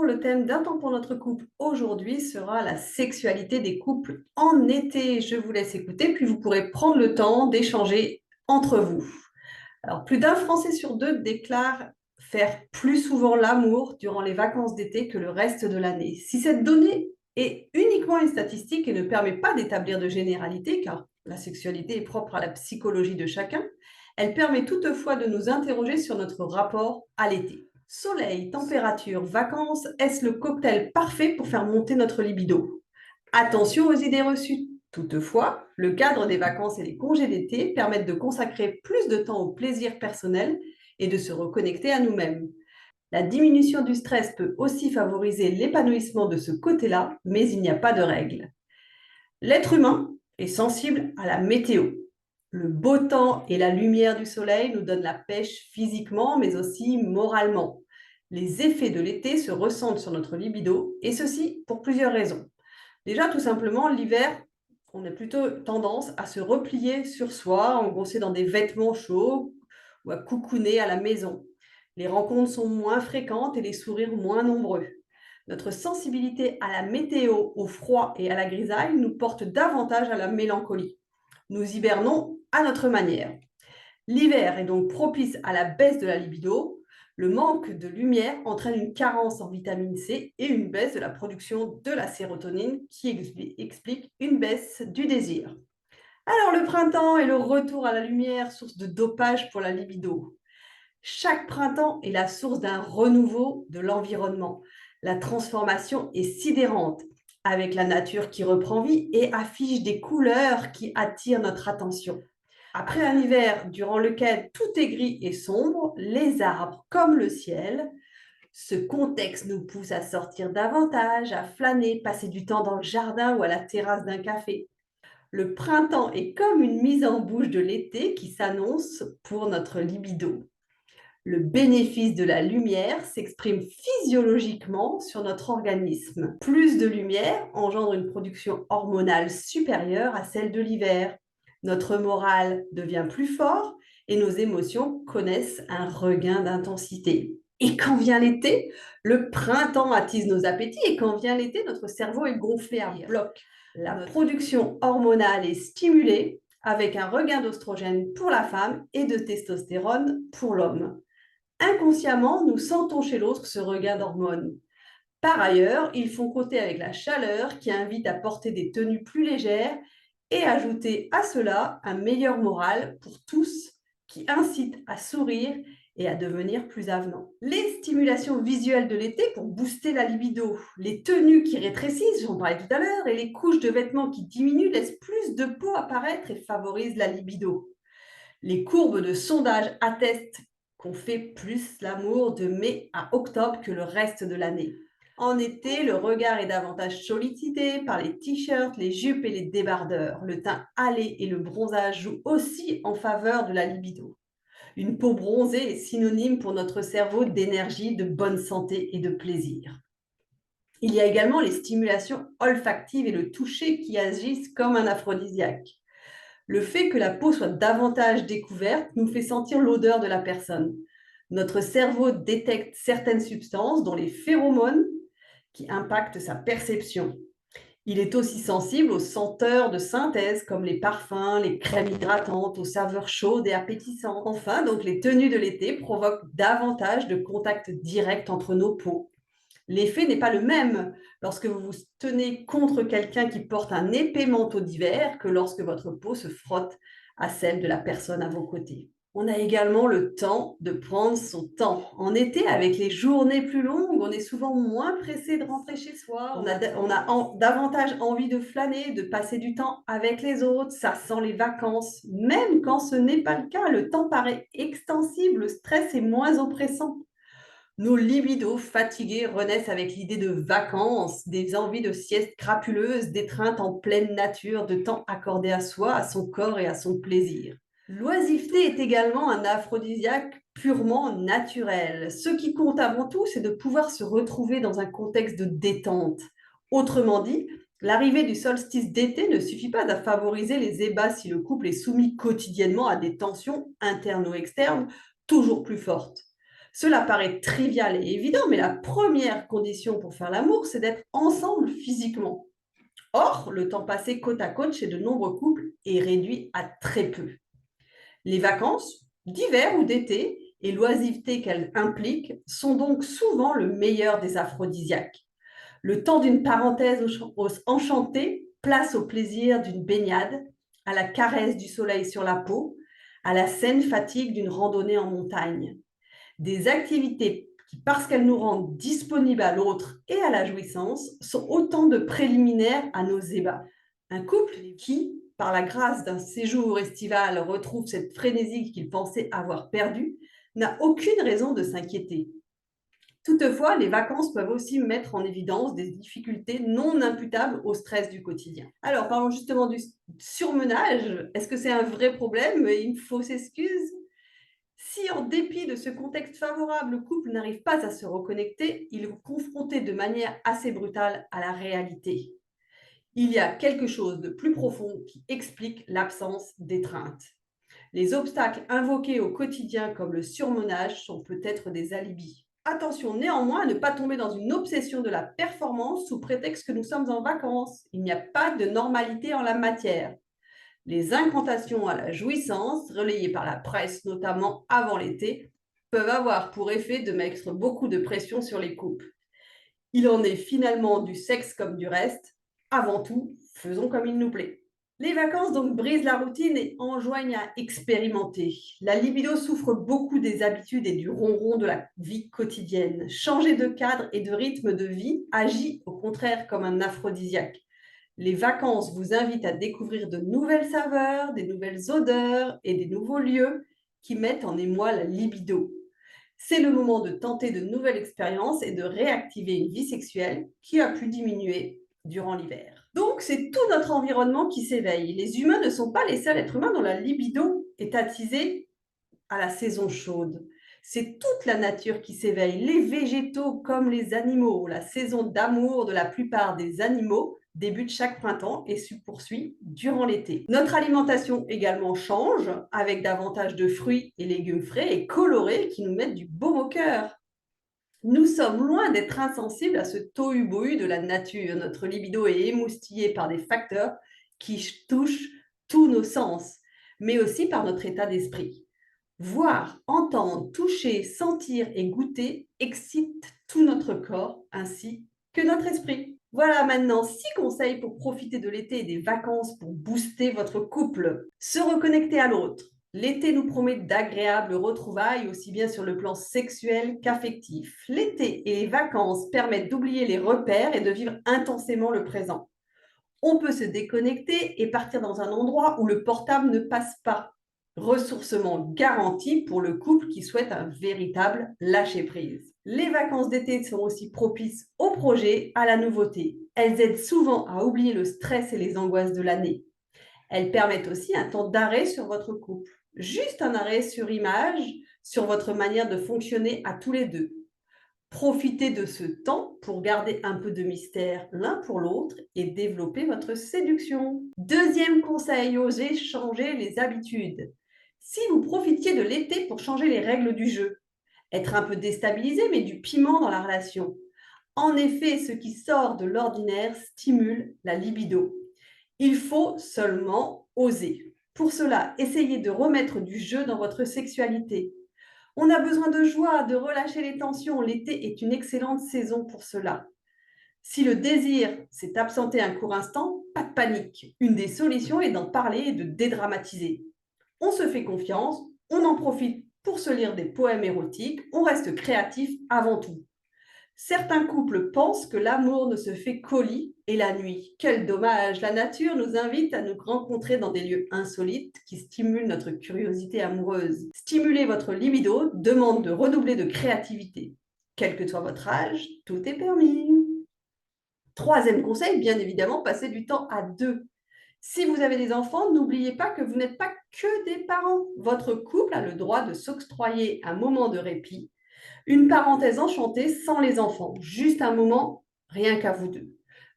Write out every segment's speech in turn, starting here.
bonjour, le thème d'un temps pour notre couple aujourd'hui sera la sexualité des couples en été. Je vous laisse écouter, puis vous pourrez prendre le temps d'échanger entre vous. Alors, plus d'un Français sur deux déclare faire plus souvent l'amour durant les vacances d'été que le reste de l'année. Si cette donnée est uniquement une statistique et ne permet pas d'établir de généralité, car la sexualité est propre à la psychologie de chacun, elle permet toutefois de nous interroger sur notre rapport à l'été. Soleil, température, vacances, est-ce le cocktail parfait pour faire monter notre libido? Attention aux idées reçues. Toutefois, le cadre des vacances et les congés d'été permettent de consacrer plus de temps au plaisir personnel et de se reconnecter à nous-mêmes. La diminution du stress peut aussi favoriser l'épanouissement de ce côté-là, mais il n'y a pas de règle. L'être humain est sensible à la météo. Le beau temps et la lumière du soleil nous donnent la pêche physiquement, mais aussi moralement. Les effets de l'été se ressentent sur notre libido, et ceci pour plusieurs raisons. Déjà, tout simplement, l'hiver, on a plutôt tendance à se replier sur soi, engoncé dans des vêtements chauds ou à coucouner à la maison. Les rencontres sont moins fréquentes et les sourires moins nombreux. Notre sensibilité à la météo, au froid et à la grisaille nous porte davantage à la mélancolie. Nous hibernons à notre manière. L'hiver est donc propice à la baisse de la libido. Le manque de lumière entraîne une carence en vitamine C et une baisse de la production de la sérotonine qui explique une baisse du désir. Alors le printemps est le retour à la lumière, source de dopage pour la libido. Chaque printemps est la source d'un renouveau de l'environnement. La transformation est sidérante, avec la nature qui reprend vie et affiche des couleurs qui attirent notre attention. Après un hiver durant lequel tout est gris et sombre, les arbres comme le ciel, ce contexte nous pousse à sortir davantage, à flâner, passer du temps dans le jardin ou à la terrasse d'un café. Le printemps est comme une mise en bouche de l'été qui s'annonce pour notre libido. Le bénéfice de la lumière s'exprime physiologiquement sur notre organisme. Plus de lumière engendre une production hormonale supérieure à celle de l'hiver. Notre morale devient plus fort et nos émotions connaissent un regain d'intensité. Et quand vient l'été, le printemps attise nos appétits et quand vient l'été, notre cerveau est gonflé à bloc. La production hormonale est stimulée avec un regain d'oestrogène pour la femme et de testostérone pour l'homme. Inconsciemment, nous sentons chez l'autre ce regain d'hormones. Par ailleurs, ils font côté avec la chaleur qui invite à porter des tenues plus légères et ajouter à cela un meilleur moral pour tous qui incite à sourire et à devenir plus avenant. Les stimulations visuelles de l'été pour booster la libido, les tenues qui rétrécissent, j'en parlais tout à l'heure, et les couches de vêtements qui diminuent laissent plus de peau apparaître et favorisent la libido. Les courbes de sondage attestent qu'on fait plus l'amour de mai à octobre que le reste de l'année. En été, le regard est davantage sollicité par les t-shirts, les jupes et les débardeurs. Le teint hâlé et le bronzage jouent aussi en faveur de la libido. Une peau bronzée est synonyme pour notre cerveau d'énergie, de bonne santé et de plaisir. Il y a également les stimulations olfactives et le toucher qui agissent comme un aphrodisiaque. Le fait que la peau soit davantage découverte nous fait sentir l'odeur de la personne. Notre cerveau détecte certaines substances, dont les phéromones, qui impactent sa perception. Il est aussi sensible aux senteurs de synthèse, comme les parfums, les crèmes hydratantes, aux saveurs chaudes et appétissantes. Enfin, donc, les tenues de l'été provoquent davantage de contact direct entre nos peaux. L'effet n'est pas le même lorsque vous vous tenez contre quelqu'un qui porte un épais manteau d'hiver que lorsque votre peau se frotte à celle de la personne à vos côtés. On a également le temps de prendre son temps. En été, avec les journées plus longues, on est souvent moins pressé de rentrer chez soi. On a davantage envie de flâner, de passer du temps avec les autres. Ça sent les vacances. Même quand ce n'est pas le cas, le temps paraît extensible, le stress est moins oppressant. Nos libidos fatigués renaissent avec l'idée de vacances, des envies de sieste crapuleuse, d'étreinte en pleine nature, de temps accordé à soi, à son corps et à son plaisir. L'oisiveté est également un aphrodisiaque purement naturel. Ce qui compte avant tout, c'est de pouvoir se retrouver dans un contexte de détente. Autrement dit, l'arrivée du solstice d'été ne suffit pas à favoriser les ébats si le couple est soumis quotidiennement à des tensions internes ou externes toujours plus fortes. Cela paraît trivial et évident, mais la première condition pour faire l'amour, c'est d'être ensemble physiquement. Or, le temps passé côte à côte chez de nombreux couples est réduit à très peu. Les vacances, d'hiver ou d'été, et l'oisiveté qu'elles impliquent sont donc souvent le meilleur des aphrodisiaques. Le temps d'une parenthèse enchantée, place au plaisir d'une baignade, à la caresse du soleil sur la peau, à la saine fatigue d'une randonnée en montagne. Des activités qui, parce qu'elles nous rendent disponibles à l'autre et à la jouissance, sont autant de préliminaires à nos ébats. Un couple qui, par la grâce d'un séjour estival, retrouve cette frénésie qu'il pensait avoir perdue, n'a aucune raison de s'inquiéter. Toutefois, les vacances peuvent aussi mettre en évidence des difficultés non imputables au stress du quotidien. Alors, parlons justement du surmenage. Est-ce que c'est un vrai problème et une fausse excuse? Si, en dépit de ce contexte favorable, le couple n'arrive pas à se reconnecter, il est confronté de manière assez brutale à la réalité. Il y a quelque chose de plus profond qui explique l'absence d'étreinte. Les obstacles invoqués au quotidien comme le surmenage sont peut-être des alibis. Attention néanmoins à ne pas tomber dans une obsession de la performance sous prétexte que nous sommes en vacances. Il n'y a pas de normalité en la matière. Les incantations à la jouissance, relayées par la presse notamment avant l'été, peuvent avoir pour effet de mettre beaucoup de pression sur les couples. Il en est finalement du sexe comme du reste. Avant tout, faisons comme il nous plaît. Les vacances donc brisent la routine et enjoignent à expérimenter. La libido souffre beaucoup des habitudes et du ronron de la vie quotidienne. Changer de cadre et de rythme de vie agit au contraire comme un aphrodisiaque. Les vacances vous invitent à découvrir de nouvelles saveurs, des nouvelles odeurs et des nouveaux lieux qui mettent en émoi la libido. C'est le moment de tenter de nouvelles expériences et de réactiver une vie sexuelle qui a pu diminuer durant l'hiver. Donc, c'est tout notre environnement qui s'éveille. Les humains ne sont pas les seuls êtres humains dont la libido est attisée à la saison chaude. C'est toute la nature qui s'éveille, les végétaux comme les animaux. La saison d'amour de la plupart des animaux débute chaque printemps et se poursuit durant l'été. Notre alimentation également change avec davantage de fruits et légumes frais et colorés qui nous mettent du baume au cœur. Nous sommes loin d'être insensibles à ce tohu-bohu de la nature. Notre libido est émoustillé par des facteurs qui touchent tous nos sens, mais aussi par notre état d'esprit. Voir, entendre, toucher, sentir et goûter excite tout notre corps ainsi que notre esprit. Voilà maintenant 6 conseils pour profiter de l'été et des vacances pour booster votre couple. Se reconnecter à l'autre. L'été nous promet d'agréables retrouvailles aussi bien sur le plan sexuel qu'affectif. L'été et les vacances permettent d'oublier les repères et de vivre intensément le présent. On peut se déconnecter et partir dans un endroit où le portable ne passe pas. Ressourcement garanti pour le couple qui souhaite un véritable lâcher-prise. Les vacances d'été sont aussi propices au projet, à la nouveauté. Elles aident souvent à oublier le stress et les angoisses de l'année. Elles permettent aussi un temps d'arrêt sur votre couple. Juste un arrêt sur image, sur votre manière de fonctionner à tous les deux. Profitez de ce temps pour garder un peu de mystère l'un pour l'autre et développer votre séduction. Deuxième conseil, osez changer les habitudes. Si vous profitiez de l'été pour changer les règles du jeu, être un peu déstabilisé, mais du piment dans la relation. En effet, ce qui sort de l'ordinaire stimule la libido. Il faut seulement oser. Pour cela, essayez de remettre du jeu dans votre sexualité. On a besoin de joie, de relâcher les tensions. L'été est une excellente saison pour cela. Si le désir s'est absenté un court instant, pas de panique. Une des solutions est d'en parler et de dédramatiser. On se fait confiance, on en profite pour se lire des poèmes érotiques, on reste créatif avant tout. Certains couples pensent que l'amour ne se fait qu'au lit et la nuit. Quel dommage! La nature nous invite à nous rencontrer dans des lieux insolites qui stimulent notre curiosité amoureuse. Stimuler votre libido demande de redoubler de créativité. Quel que soit votre âge, tout est permis. Troisième conseil, bien évidemment, passer du temps à deux. Si vous avez des enfants, n'oubliez pas que vous n'êtes pas que des parents. Votre couple a le droit de s'octroyer un moment de répit, une parenthèse enchantée sans les enfants, juste un moment rien qu'à vous deux.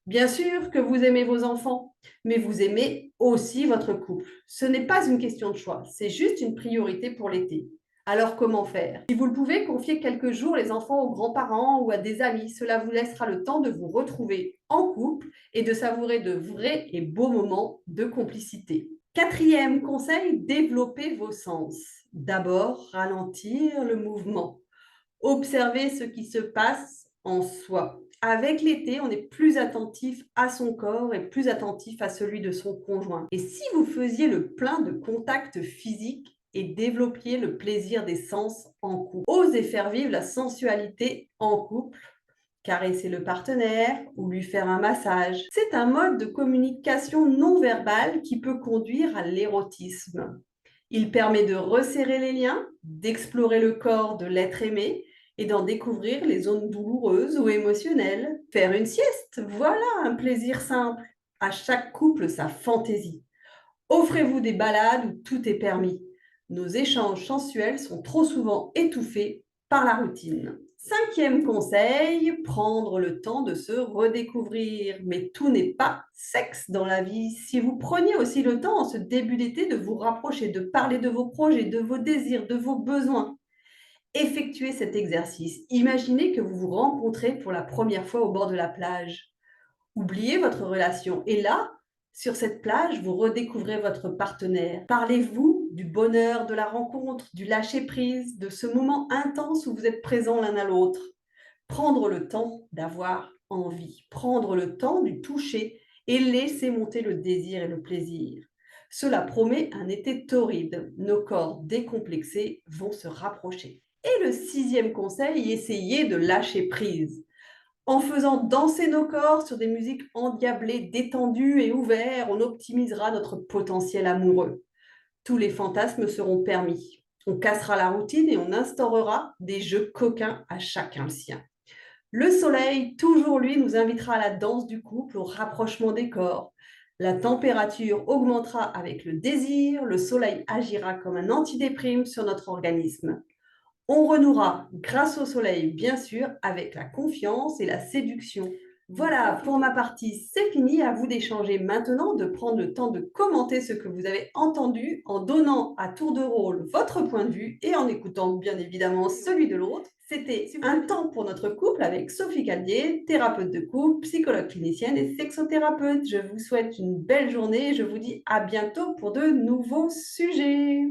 Bien sûr que vous aimez vos enfants, mais vous aimez aussi votre couple. Ce n'est pas une question de choix, c'est juste une priorité pour l'été. Alors comment faire? Si vous le pouvez, confiez quelques jours les enfants aux grands-parents ou à des amis. Cela vous laissera le temps de vous retrouver en couple et de savourer de vrais et beaux moments de complicité. Quatrième conseil, développez vos sens. D'abord, ralentir le mouvement. Observez ce qui se passe en soi. Avec l'été, on est plus attentif à son corps et plus attentif à celui de son conjoint. Et si vous faisiez le plein de contacts physiques et développiez le plaisir des sens en couple, osez faire vivre la sensualité en couple, caresser le partenaire ou lui faire un massage. C'est un mode de communication non verbale qui peut conduire à l'érotisme. Il permet de resserrer les liens, d'explorer le corps de l'être aimé et d'en découvrir les zones douloureuses ou émotionnelles. Faire une sieste, voilà un plaisir simple. À chaque couple, sa fantaisie. Offrez-vous des balades où tout est permis. Nos échanges sensuels sont trop souvent étouffés par la routine. Cinquième conseil, prendre le temps de se redécouvrir. Mais tout n'est pas sexe dans la vie. Si vous preniez aussi le temps en ce début d'été de vous rapprocher, de parler de vos projets, de vos désirs, de vos besoins, effectuez cet exercice. Imaginez que vous vous rencontrez pour la première fois au bord de la plage. Oubliez votre relation. Et là, sur cette plage, vous redécouvrez votre partenaire. Parlez-vous du bonheur de la rencontre, du lâcher-prise, de ce moment intense où vous êtes présents l'un à l'autre. Prendre le temps d'avoir envie, prendre le temps du toucher et laisser monter le désir et le plaisir. Cela promet un été torride. Nos corps décomplexés vont se rapprocher. Et le sixième conseil, essayez de lâcher prise. En faisant danser nos corps sur des musiques endiablées, détendues et ouvertes, on optimisera notre potentiel amoureux. Tous les fantasmes seront permis. On cassera la routine et on instaurera des jeux coquins à chacun le sien. Le soleil, toujours lui, nous invitera à la danse du couple, au rapprochement des corps. La température augmentera avec le désir, le soleil agira comme un antidéprime sur notre organisme. On renouera grâce au soleil, bien sûr, avec la confiance et la séduction. Voilà, pour ma partie, c'est fini. À vous d'échanger maintenant, de prendre le temps de commenter ce que vous avez entendu en donnant à tour de rôle votre point de vue et en écoutant bien évidemment celui de l'autre. C'était un temps pour notre couple avec Sophie Caldier, thérapeute de couple, psychologue clinicienne et sexothérapeute. Je vous souhaite une belle journée et je vous dis à bientôt pour de nouveaux sujets.